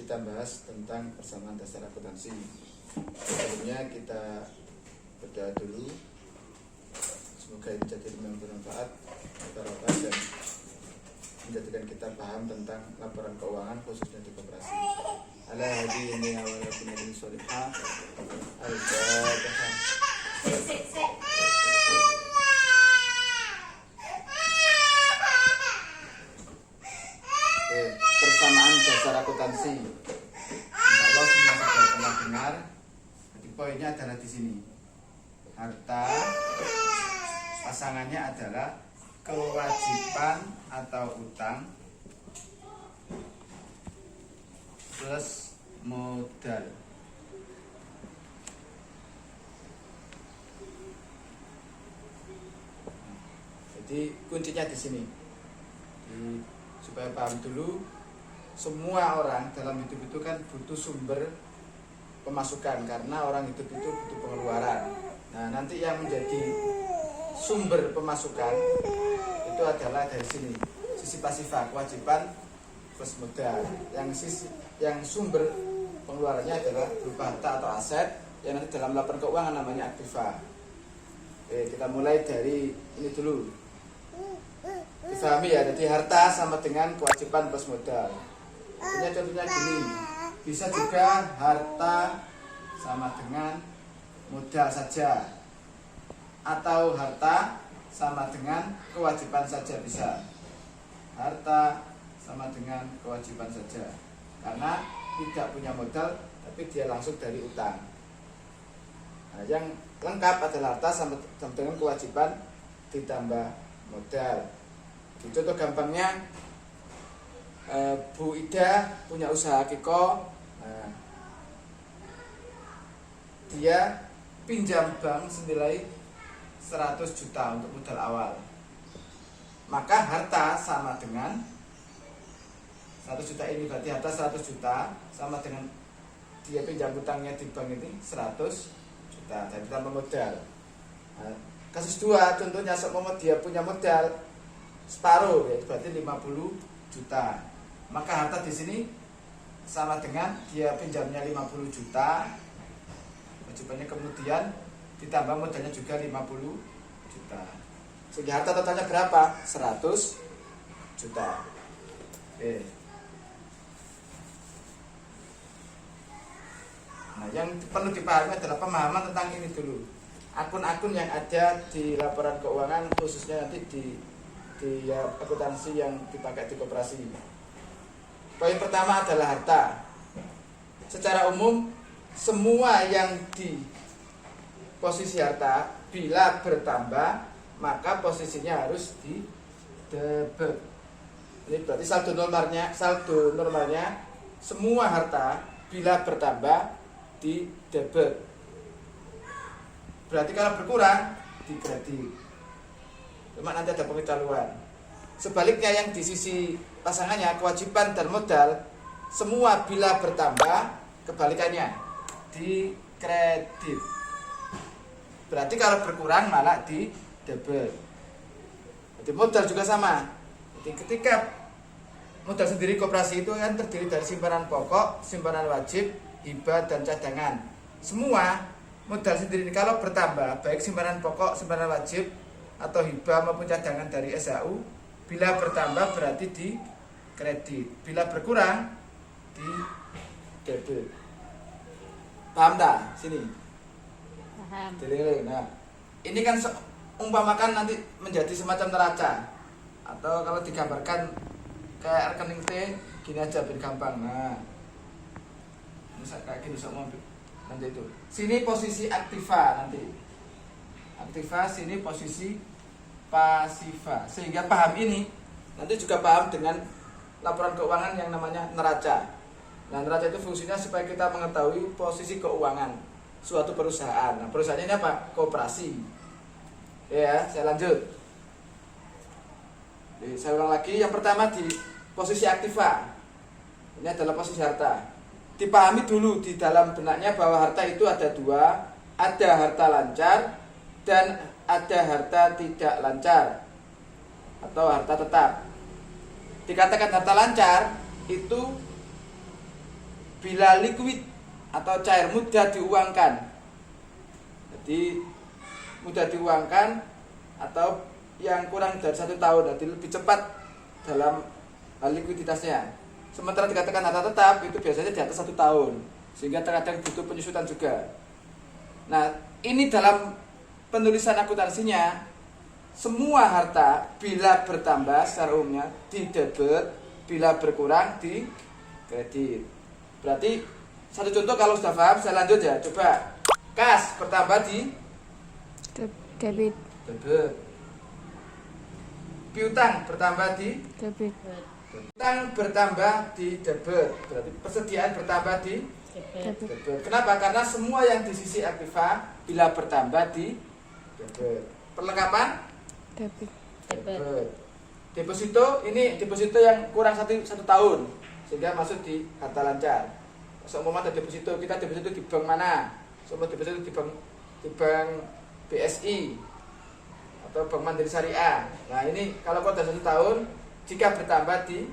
kita bahas tentang persamaan dasar akuntansi. Sebelumnya kita berdoa dulu. Semoga ini jadi yang bermanfaat, barokah, dan menjadikan kita paham tentang laporan keuangan khususnya di koperasi. Ala hadini awal bin solihah. Al-Fatihah. Persamaan dasar akuntansi. Kalau semua sudah pernah dengar, jadi poinnya adalah di sini. Harta pasangannya adalah kewajiban atau utang plus modal. Jadi kuncinya di sini. Supaya paham dulu, semua orang dalam hidup itu kan butuh sumber pemasukan, karena orang hidup itu butuh pengeluaran. Nah, nanti yang menjadi sumber pemasukan itu adalah dari sini, sisi pasifah, kewajiban plus modal. Yang sumber pengeluarannya adalah berupa harta atau aset yang nanti dalam laporan keuangan namanya aktiva. Oke, kita mulai dari ini dulu. Difahami ya, jadi harta sama dengan kewajiban plus modal. Contohnya gini, bisa juga harta sama dengan modal saja, atau harta sama dengan kewajiban saja bisa. Harta sama dengan kewajiban saja, karena tidak punya modal tapi dia langsung dari utang. Nah, yang lengkap adalah harta sama dengan kewajiban ditambah modal. Contoh gampangnya, Bu Ida punya usaha Kiko. Nah, dia pinjam bank senilai 100 juta untuk modal awal. Maka harta sama dengan 100 juta ini, berarti harta 100 juta sama dengan dia pinjam utangnya di bank ini 100 juta, jadi tambah modal. Nah, kasus 2 contohnya, seumpama dia punya modal separuh, yaitu berarti 50 juta. Maka harta di sini sama dengan dia pinjamnya 50 juta, kewajibannya kemudian ditambah modalnya juga 50 juta. Sehingga harta totalnya berapa? 100 juta. Oke. Nah, yang perlu dipahami adalah pemahaman tentang ini dulu. Akun-akun yang ada di laporan keuangan, khususnya nanti di akuntansi yang dipakai di koperasi. Poin pertama adalah harta. Secara umum, semua yang di posisi harta bila bertambah, maka posisinya harus di debit. Ini berarti saldo normalnya semua harta bila bertambah di debit. Berarti kalau berkurang di kredit. Cuma nanti ada pengecualian. Sebaliknya yang di sisi pasangannya, kewajiban dan modal, semua bila bertambah, kebalikannya di kredit. Berarti kalau berkurang malah di debit. Jadi modal juga sama. Jadi ketika modal sendiri koperasi itu kan terdiri dari simpanan pokok, simpanan wajib, hibah, dan cadangan. Semua modal sendiri ini kalau bertambah, baik simpanan pokok, simpanan wajib, atau hibah maupun cadangan dari SHU, bila bertambah berarti di kredit, bila berkurang di debit. Paham tak? Sini. Paham. Nah, ini kan umpamakan nanti menjadi semacam neraca, atau kalau digambarkan kayak rekening T, gini aja biar gampang. Nah, ini kayak gini semua nanti itu. Sini posisi aktiva nanti. Aktiva, sini posisi pasiva. Sehingga paham ini nanti juga paham dengan laporan keuangan yang namanya neraca. Nah, neraca itu fungsinya supaya kita mengetahui posisi keuangan suatu perusahaan. Nah, perusahaannya ini apa? Koperasi. Ya, saya lanjut. Jadi, saya ulang lagi. Yang pertama di posisi aktiva. Ini adalah posisi harta. Dipahami dulu di dalam benaknya bahwa harta itu ada dua. Ada harta lancar dan ada harta tidak lancar atau harta tetap. Dikatakan harta lancar itu bila liquid atau cair mudah diuangkan. Jadi mudah diuangkan atau yang kurang dari 1 tahun, jadi lebih cepat dalam hal likuiditasnya. Sementara dikatakan harta tetap itu biasanya di atas 1 tahun, sehingga terkadang butuh penyusutan juga. Nah, ini dalam penulisan akuntansinya, semua harta bila bertambah secara umumnya di debit, bila berkurang di kredit. Berarti satu contoh kalau sudah paham, saya lanjut ya. Coba kas bertambah di debit, piutang bertambah di debit, utang bertambah di debit. Berarti persediaan bertambah di debit, debit. Kenapa? Karena semua yang di sisi aktiva bila bertambah di debit. Perlengkapan debit, debit. Deposito, ini deposito yang kurang satu tahun, sehingga masuk di harta lancar. Seumpama ada deposito, kita deposito di bank mana? Seumpama deposito di bank BSI atau Bank Mandiri Syariah. Nah, ini kalau sudah 1 tahun, jika bertambah di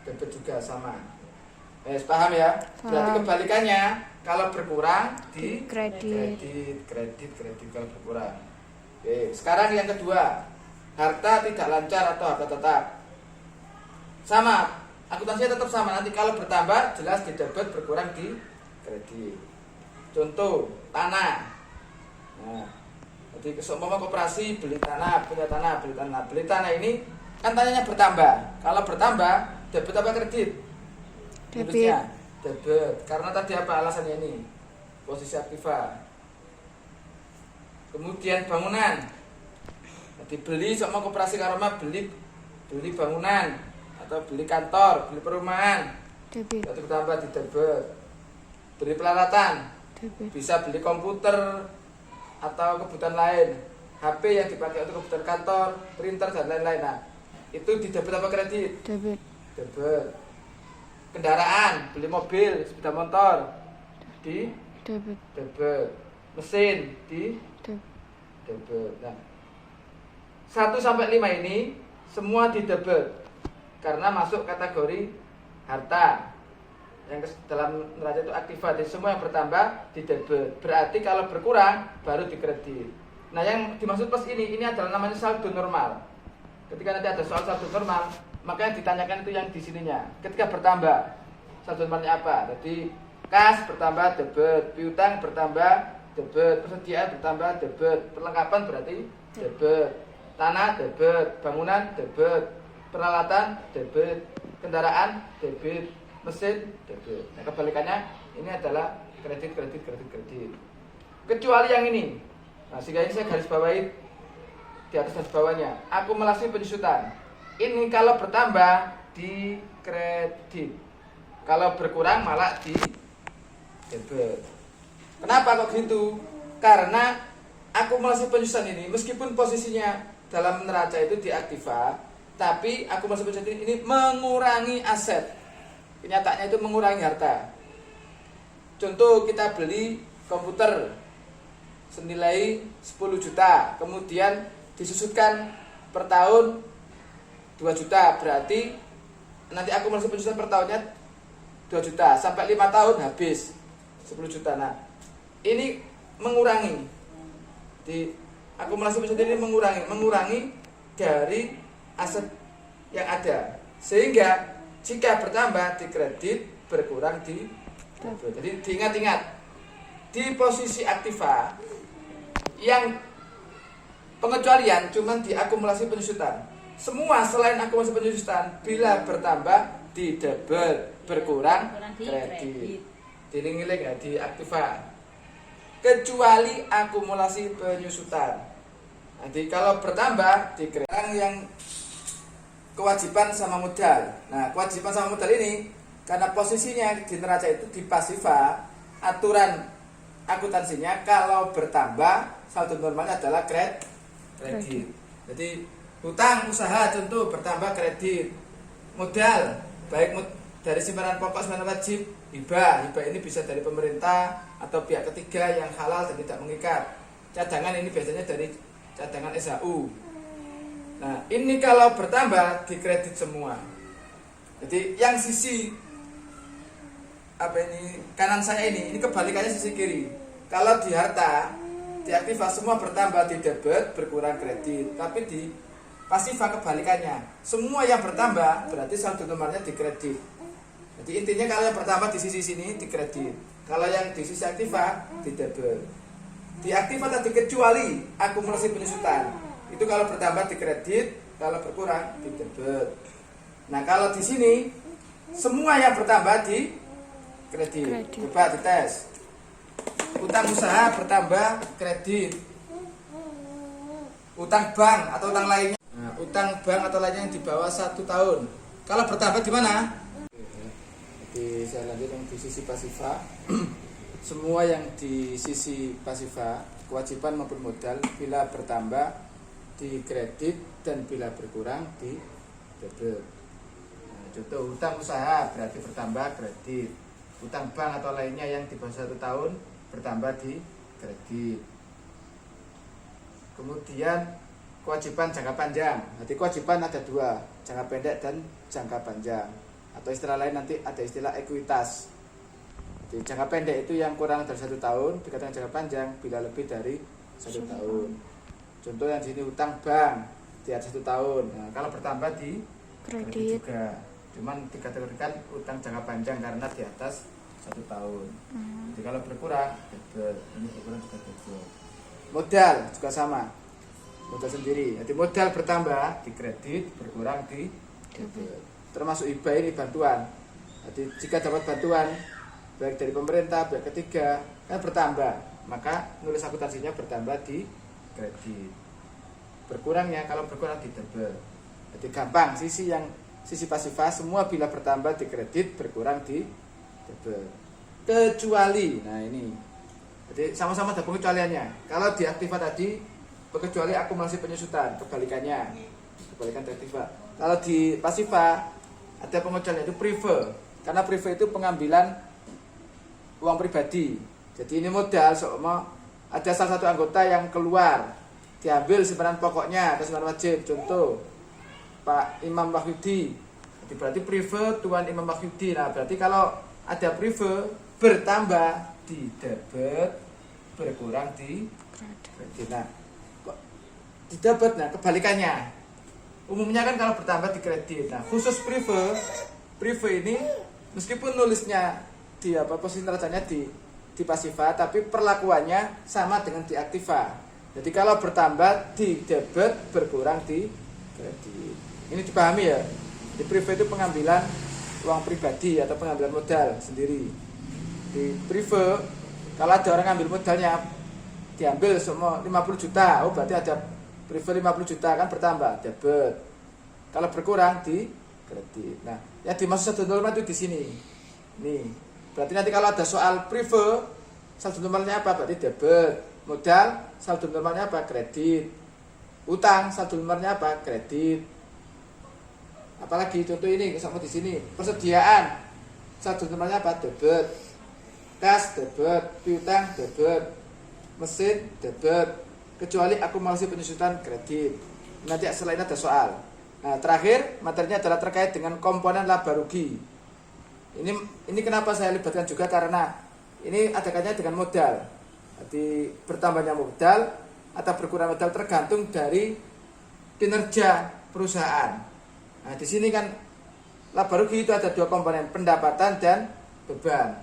debit juga sama. Paham ya? Berarti kebalikannya, kalau berkurang di kredit, kredit kalau berkurang. Oke, sekarang yang kedua, harta tidak lancar atau harta tetap. Sama, akuntansinya tetap sama. Nanti kalau bertambah jelas di debit, berkurang di kredit. Contoh, tanah. Nah, jadi seumpama koperasi beli tanah, punya tanah, beli tanah ini kan tanahnya bertambah. Kalau bertambah, debit apa kredit? debit, Debit. Karena tadi apa alasannya ini? Posisi aktiva. Kemudian bangunan. Jadi beli sama koperasi Karoma, beli bangunan atau beli kantor, beli perumahan. debit, Jadi bertambah di debit. Beli peralatan. debit, Bisa beli komputer atau kebutuhan lain, HP yang dipakai untuk kebutuhan kantor, printer dan lain-lain. Nah, itu di debit apa kredit? debit, Debit. Kendaraan, beli mobil, sepeda motor di debit, debit. Mesin di debit. Nah, 1 sampai 5 ini semua di debit karena masuk kategori harta. Yang dalam neraca itu aktiva, jadi semua yang bertambah di debit. Berarti kalau berkurang baru di kredit. Nah, yang dimaksud plus ini adalah namanya saldo normal. Ketika nanti ada soal saldo normal, maka yang ditanyakan itu yang di sininya. Ketika bertambah, saldo normalnya apa? Jadi kas bertambah debit, piutang bertambah debit, persediaan bertambah debit, perlengkapan berarti debit, tanah debit, bangunan debit, peralatan debit, kendaraan debit, mesin debit. Nah, kebalikannya ini adalah kredit. Kecuali yang ini. Nah, sehingga ini saya garis bawahi di atas dan bawahnya. Akumulasi penyusutan. Ini kalau bertambah di kredit. Kalau berkurang malah di debit. Kenapa kok gitu? Karena akumulasi penyusutan ini meskipun posisinya dalam neraca itu di aktiva, tapi akumulasi penyusutan ini mengurangi aset. Kenyataannya itu mengurangi harta. Contoh, kita beli komputer senilai 10 juta, kemudian disusutkan per tahun 2 juta, berarti nanti akumulasi penyusutan per tahunnya 2 juta, sampai 5 tahun habis 10 juta. Nah, ini mengurangi. Di akumulasi penyusutan ini mengurangi dari aset yang ada. Sehingga jika bertambah di kredit, berkurang di debit. Jadi diingat-ingat, di posisi aktiva yang pengecualian cuma di akumulasi penyusutan. Semua selain akumulasi penyusutan bila bertambah di debit, berkurang kredit. Diling-iling ya di aktiva. Kecuali akumulasi penyusutan. Jadi kalau bertambah di kredit yang kewajiban sama modal. Nah, kewajiban sama modal ini karena posisinya di neraca itu di pasiva, aturan akuntansinya kalau bertambah saldo normalnya adalah kredit. Jadi hutang usaha contoh bertambah kredit. Modal baik dari simpanan pokok, simpanan wajib, hibah ini bisa dari pemerintah atau pihak ketiga yang halal dan tidak mengikat. Cadangan ini biasanya dari cadangan SHU. Nah, ini kalau bertambah di kredit semua. Jadi yang sisi apa ini kanan saya ini kebalikannya sisi kiri. Kalau di harta di aktiva semua bertambah di debit berkurang kredit, tapi di pasiva kebalikannya, semua yang bertambah berarti saldo nominalnya di kredit. Jadi intinya kalau yang bertambah di sisi sini di kredit, kalau yang di sisi aktiva di debit. Di aktiva tadi kecuali akumulasi penyusutan, itu kalau bertambah di kredit, kalau berkurang di debit. Nah kalau di sini semua yang bertambah di kredit. Coba dites. Utang usaha bertambah kredit. Utang bank atau utang lainnya. Nah, utang bank atau lainnya yang di bawah 1 tahun. Kalau bertambah di mana? Jadi saya lanjut di sisi pasiva. Semua yang di sisi pasiva, kewajiban maupun modal bila bertambah di kredit dan bila berkurang di debit. Nah, contoh utang usaha berarti bertambah kredit. Utang bank atau lainnya yang di bawah 1 tahun bertambah di kredit. Kemudian kewajiban jangka panjang. Nanti kewajiban ada 2, jangka pendek dan jangka panjang. Atau istilah lain nanti ada istilah ekuitas. Jadi jangka pendek itu yang kurang dari 1 tahun, dikatakan jangka panjang bila lebih dari 1 tahun. Contoh yang di sini utang bank di atas 1 tahun. Nah, kalau bertambah di kredit juga. Cuman dikategorikan utang jangka panjang karena di atas 1 tahun. Jadi kalau berkurang, debit. Ini berkurang juga debit. Modal juga sama. Modal sendiri. Jadi modal bertambah di kredit, berkurang di debit. Termasuk hibah ini bantuan. Jadi jika dapat bantuan baik dari pemerintah, pihak ketiga kan bertambah, maka nulis akuntansinya bertambah di kredit. Berkurangnya kalau berkurang di debit. Jadi gampang, sisi pasiva semua bila bertambah di kredit, berkurang di debit. Kecuali, nah ini. Jadi sama-sama ada pengecualiannya. Kalau di aktiva tadi kecuali akumulasi penyusutan, kebalikan dari aktiva. Kalau di pasiva ada pengecualian itu prive. Karena prive itu pengambilan uang pribadi. Jadi ini modal seumpama ada salah satu anggota yang keluar, diambil simpanan pokoknya atau simpanan wajib. Contoh Pak Imam Wahyudi. Jadi berarti prive Tuan Imam Wahyudi. Nah, berarti kalau ada prive bertambah di debit, berkurang di kredit. Nah, kok di debit, nah kebalikannya. Umumnya kan kalau bertambah di kredit. Nah, khusus prive ini meskipun nulisnya di posisi neracanya di pasiva, tapi perlakuannya sama dengan di aktiva. Jadi kalau bertambah di debit, berkurang di kredit. Ini dipahami ya. Di prive itu pengambilan uang pribadi atau pengambilan modal sendiri. Di prive kalau ada orang ngambil modalnya diambil semua 50 juta, oh berarti ada prive 50 juta kan bertambah debit. Kalau berkurang di kredit. Nah, yang dimaksud saldo normal itu di sini. Nih. Berarti nanti kalau ada soal prive, saldo normalnya apa? Berarti debit. Modal, saldo normalnya apa? Kredit. Utang, saldo normalnya apa? Kredit. Apalagi contoh ini sama di sini. Persediaan, saldo normalnya apa? Debit. Kas, debit. Piutang, debit. Mesin, debit. Kecuali akumulasi penyusutan kredit. Nanti selain ada soal. Nah, terakhir materinya adalah terkait dengan komponen laba rugi. Ini kenapa saya libatkan juga karena ini ada kaitannya dengan modal. Jadi bertambahnya modal atau berkurang modal tergantung dari kinerja perusahaan. Nah, di sini kan laba rugi itu ada 2 komponen, pendapatan dan beban.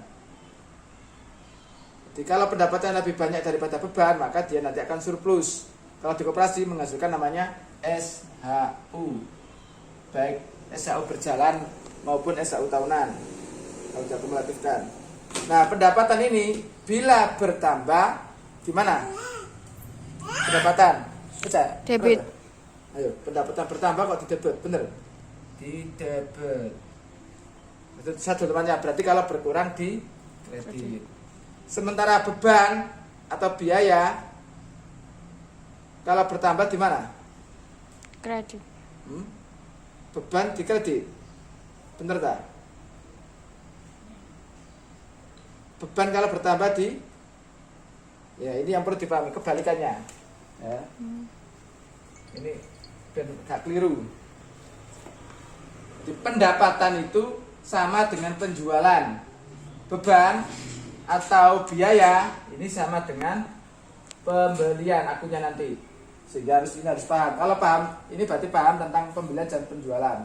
Jadi kalau pendapatan lebih banyak daripada beban, maka dia nanti akan surplus. Kalau di koperasi menghasilkan namanya SHU. Baik SHU berjalan maupun SHU tahunan. Kalau diakumulatifkan. Nah, pendapatan ini bila bertambah gimana? Pendapatan. Baca. Debit. Ayo, pendapatan bertambah kok di debit, bener? Di debit. Itu satu temannya. Berarti kalau berkurang di kredit. Sementara beban atau biaya kalau bertambah di mana? Kredit. Beban di kredit. Bener tak? Beban kalau bertambah di, ya ini yang perlu dipahami kebalikannya. Ya. Ini dan gak keliru. Jadi pendapatan itu sama dengan penjualan. beban atau biaya ini sama dengan pembelian akunnya nanti. Sehingga ini harus paham. Kalau paham, ini berarti paham tentang pembelian dan penjualan.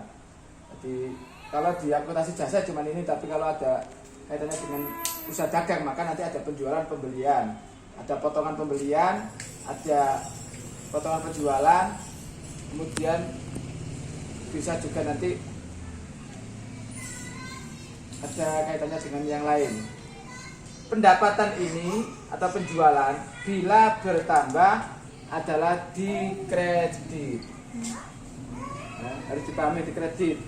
Jadi kalau di akuntansi jasa cuma ini, tapi kalau ada kaitannya dengan usaha dagang maka nanti ada penjualan, pembelian, ada potongan pembelian, ada potongan penjualan, kemudian bisa juga nanti ada kaitannya dengan yang lain. Pendapatan ini atau penjualan bila bertambah adalah dikredit. Nah, harus dipahami dikredit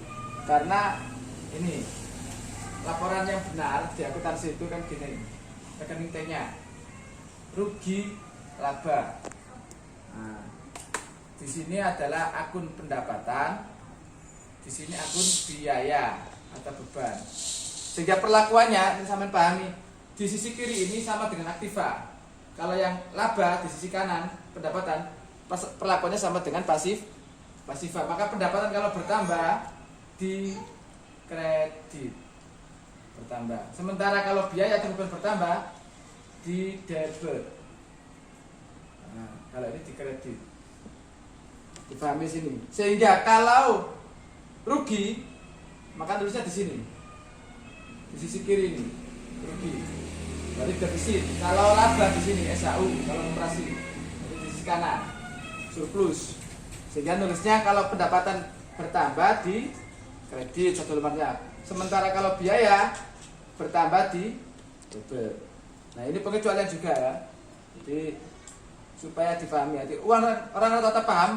karena ini laporan yang benar di akuntansi itu kan gini, rekening T-nya rugi laba. Nah, di sini adalah akun pendapatan, di sini akun biaya atau beban. Sehingga perlakuannya ini sampai pahami, di sisi kiri ini sama dengan aktiva. Kalau yang laba di sisi kanan pendapatan, perlakuannya sama dengan pasifa. Maka pendapatan kalau bertambah di kredit bertambah. Sementara kalau biaya atau beban bertambah di debit. Nah, kalau ini di kredit. Dipahami sini. Sehingga kalau rugi maka tulisnya di sini. Di sisi kiri ini rugi. Berarti defisit. Kalau laba di sini SAU, kalau operasi di sisi kanan surplus. Sehingga nulisnya kalau pendapatan bertambah di kredit satu lembarnya. Sementara kalau biaya bertambah di debit. Nah ini pengecualian juga ya. Jadi supaya dipahami. Jadi orang rata-rata paham.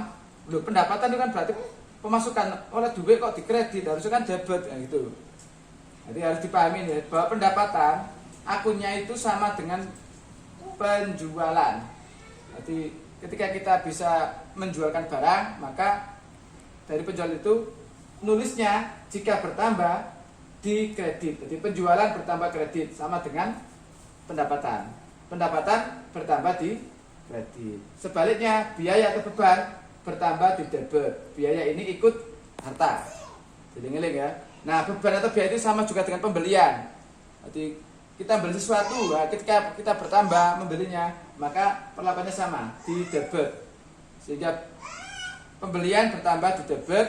Loh, pendapatan itu kan berarti pemasukan oleh duit kok di kredit, harusnya kan debit ya gitu. Jadi harus dipahami ya, bahwa pendapatan akunnya itu sama dengan penjualan. Jadi ketika kita bisa menjualkan barang, maka dari penjual itu nulisnya jika bertambah di kredit. Jadi penjualan bertambah kredit sama dengan pendapatan. Pendapatan bertambah di kredit. Sebaliknya biaya atau beban bertambah di debit. Biaya ini ikut harta. Jadi ngeling ya. Nah, beban atau biaya itu sama juga dengan pembelian. Jadi kita beli sesuatu, nah, ketika kita bertambah membelinya, maka perlakuannya sama di debit. Sehingga pembelian bertambah di debit,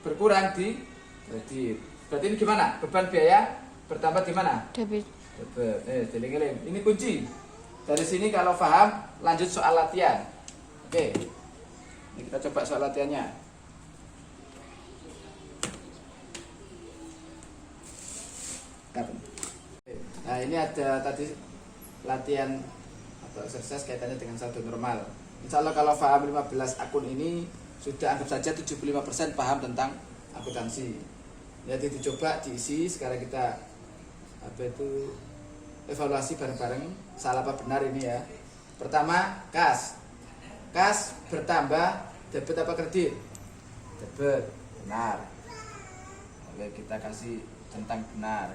berkurang di kredit. Berarti ini gimana? Beban biaya bertambah di mana? Debit. Debit. Jadi ngeling. Ini kunci. Dari sini kalau paham, lanjut soal latihan. Oke. Ini kita coba soal latihannya. Nah ini ada tadi latihan atau exercise kaitannya dengan saldo normal. Insya Allah kalau paham 15 akun ini sudah anggap saja 75% paham tentang akuntansi. Jadi dicoba diisi. Sekarang kita evaluasi bareng-bareng salah apa benar ini ya. Pertama kas bertambah debit apa kredit? Debit, benar. Oke, kita kasih centang benar.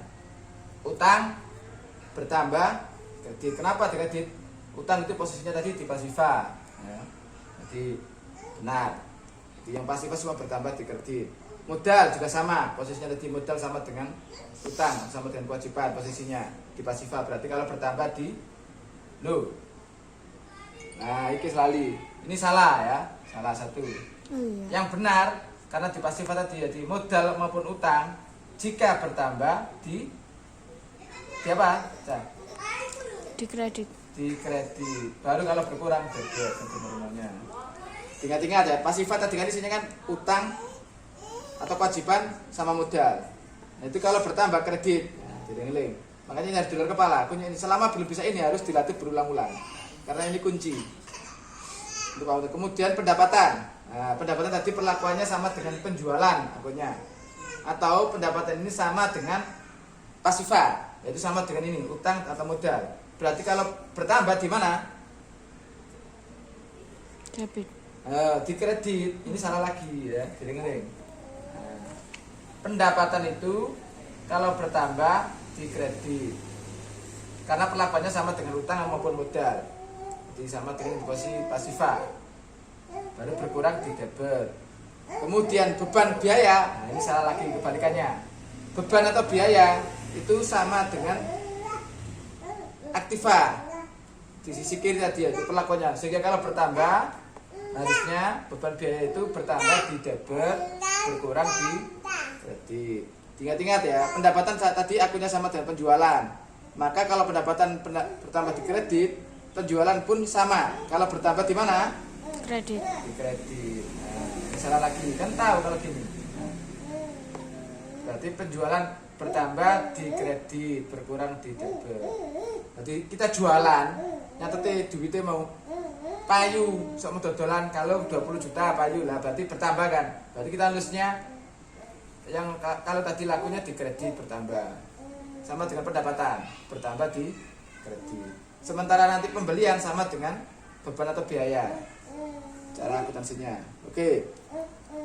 Utang bertambah kredit. Kenapa di kredit? Utang itu posisinya tadi di pasifa ya. Jadi benar. Jadi yang pasifa semua bertambah di kredit. Modal juga sama, posisinya tadi modal sama dengan utang, sama dengan kewajiban posisinya di pasifa. Berarti kalau bertambah di lo. Nah, ini selalu. Ini salah ya, salah satu. Iya. Yang benar karena di pasifa tadi ya, di modal maupun utang jika bertambah di apa? Di kredit. Di kredit. Baru kalau berkurang debit sebenarnya. Ingat-ingat ya, pasifa tadi kan isinya kan utang atau kewajiban sama modal. Nah, itu kalau bertambah kredit. Nah, jadi ngeling. Makanya ini harus di luar kepala. Selama belum bisa ini harus dilatih berulang-ulang. Karena ini kunci. Kemudian pendapatan. Nah, pendapatan tadi perlakuannya sama dengan penjualan akunnya. Atau pendapatan ini sama dengan pasifa. Yaitu sama dengan ini, utang atau modal. Berarti kalau bertambah di mana? Debit. Di kredit. Ini salah lagi ya. Jadi ngeling. Pendapatan itu kalau bertambah di kredit karena perlakuannya sama dengan utang maupun modal, jadi sama dengan posisi pasifa, baru berkurang di debit. Kemudian beban biaya, nah ini salah lagi kebalikannya. Beban atau biaya itu sama dengan aktiva di sisi kiri tadi ya, itu perlakuannya. Sehingga kalau bertambah harusnya beban biaya itu bertambah di debit, berkurang di kredit. Ingat-ingat ya, pendapatan saat tadi akunnya sama dengan penjualan. Maka kalau pendapatan bertambah di kredit, penjualan pun sama. Kalau bertambah di mana? Kredit. Di kredit. Nah, salah lagi, kan tahu kalau gini. Berarti penjualan bertambah di kredit, berkurang di debit. Berarti kita jualan, nyatetnya duitnya mau payu, sok mau dodolan kalau 20 juta payu lah, berarti bertambah kan. Berarti kita nulisnya yang kalau tadi lakunya di kredit bertambah. Sama dengan pendapatan, bertambah di kredit. Sementara nanti pembelian sama dengan beban atau biaya. Cara akuntansinya. Oke.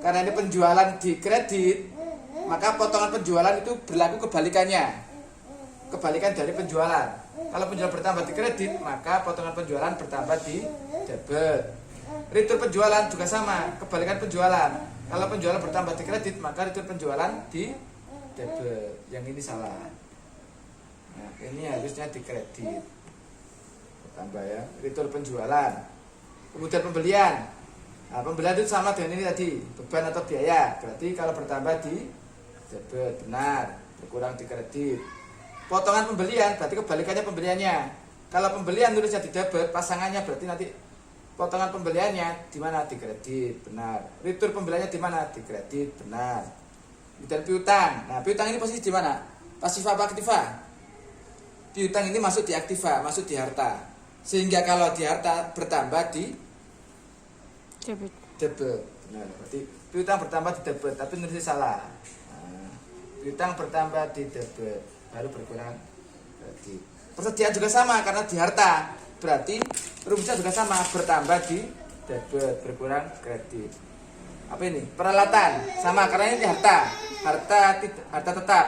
Karena ini penjualan di kredit, maka potongan penjualan itu berlaku kebalikannya. Kebalikan dari penjualan. Kalau penjualan bertambah di kredit, maka potongan penjualan bertambah di debit. Retur penjualan juga sama, kebalikan penjualan. Kalau penjualan bertambah di kredit, maka retur penjualan di debit. Yang ini salah. Nah, ini harusnya di kredit. Bertambah ya, retur penjualan. Kemudian pembelian. Nah, pembelian itu sama dengan ini tadi, beban atau biaya. Berarti kalau bertambah di debit, benar, berkurang di kredit. Potongan pembelian berarti kebalikannya pembeliannya. Kalau pembelian nulisnya di debit, pasangannya berarti nanti potongan pembeliannya di mana? Di kredit, benar. Retur pembeliannya di mana? Di kredit, benar. Dan piutang. Nah, piutang ini posisi di mana? Pasif apa aktiva? Piutang ini masuk di aktiva, masuk di harta. Sehingga kalau di harta bertambah di Debit. debit. Benar. Berarti piutang bertambah di debit, tapi nulisnya salah. Nah, piutang bertambah di debit, baru berkurang kredit. Persediaan juga sama karena di harta. Berarti rumusnya juga sama, bertambah di debit, berkurang kredit. Apa ini? Peralatan sama karena ini di harta. Harta tetap.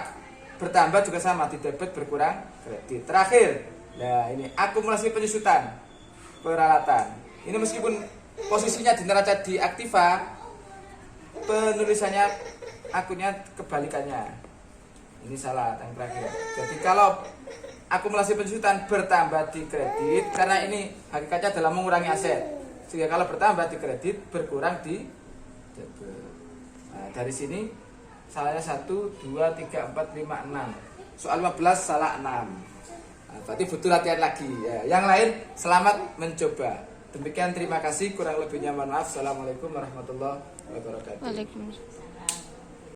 Bertambah juga sama di debit, berkurang kredit. Terakhir, nah ini akumulasi penyusutan peralatan. Ini meskipun posisinya di neraca di aktiva, penulisannya akunnya kebalikannya. Ini salah yang terakhir. Jadi kalau akumulasi penyusutan bertambah di kredit, karena ini hakikatnya adalah mengurangi aset. Sehingga kalau bertambah di kredit, berkurang di debit. Nah, dari sini salahnya 1, 2, 3, 4, 5, 6. Soal 15 salah 6. Nah, berarti butuh latihan lagi ya. Yang lain selamat mencoba. Demikian, terima kasih, kurang lebihnya mohon maaf. Assalamualaikum warahmatullahi wabarakatuh. Waalaikumsalam.